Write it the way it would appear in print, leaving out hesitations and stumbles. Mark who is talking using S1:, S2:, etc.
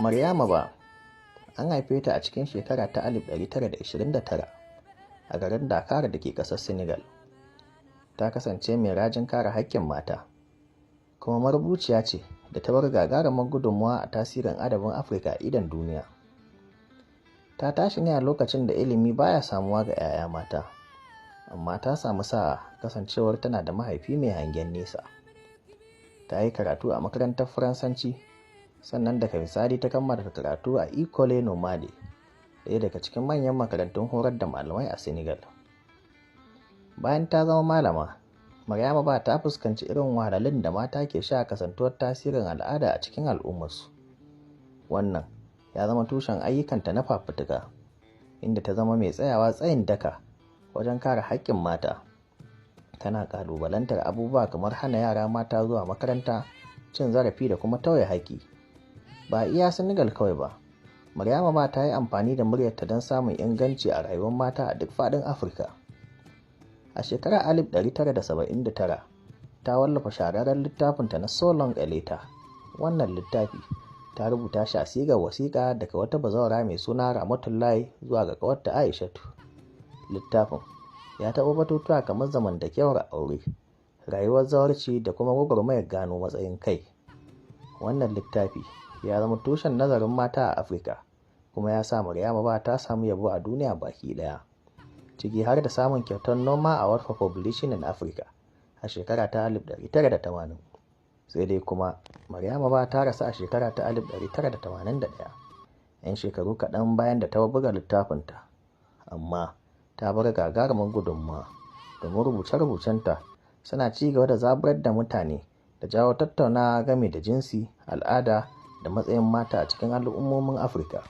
S1: Maryama Ba an haife ta a cikin shekara ta 1929 a garin Dakar da ke ƙasar Senegal. Ta kasance mai rajin kare haƙƙin mata, kuma marubuciya ce da ta bar gagarumar gudunmawa a tasirin adabin Afirka a idon duniya. Ta tashi ne a lokacin da ilimi baya samuwa ga 'ya'ya mata, amma ta samu sa'a kasancewar tana da mahaifi mai hangen nesa. Ta yi karatu a makarantar Faransanci, sannan daga bisani ta kammala karatu a École Normale, ɗaya daga cikin manyan makarantun horar da malamai a Senegal. Bayan ta zama malama, Maryama Ba ta fuskanci irin wahalhalun da mata ke sha kasantuwar tasirin al'ada a cikin al'ummarsu. Wannan ya zama tushen ayyukanta na fafutuka, inda ta zama mai tsayawa tsayin daka wajen kare haƙƙin mata. Tana ƙalubalantar abubuwa kamar hana yara mata zuwa makaranta, cin zarafi da kuma tauye haƙƙi. Ba iya Senegal kawai ba, Maryama Ba ta yi amfani da muryarta don samun inganci a rayuwar mata a duk faɗin Afirka. A shekarar 1979, ta wallafa shahararren littafinta na So Long a Letter. Wannan littafi ta rubuta shi a sigar wasiƙa daga wata bazawara mai suna Ramatullahi zuwa ga ƙawarta Aishatu. Littafin ya taɓa batutuwa kamar zamantakewar aure, rayuwar zawarci da kuma gwagwarmayar gano matsayin kai. Wannan littafi ya zama tushen nazarin mata a Afirka, kuma ya sa Maryama Ba ta samu yabo a duniya baki ɗaya, ciki har da samun kyautar Noma Award for Publishing in Africa a shekara ta 1980. Sai dai kuma Maryama Ba ta rasu a shekara ta 1981, 'yan shekaru kaɗan bayan da ta buga littafinta, amma ta bar gagarumin gudunmawa domin rubuce-rubucenta suna ci gaba da zaburar da mutane da jawo tattaunawa game da jinsi, al'ada da matsayin mata a cikin al'ummomin Afirka.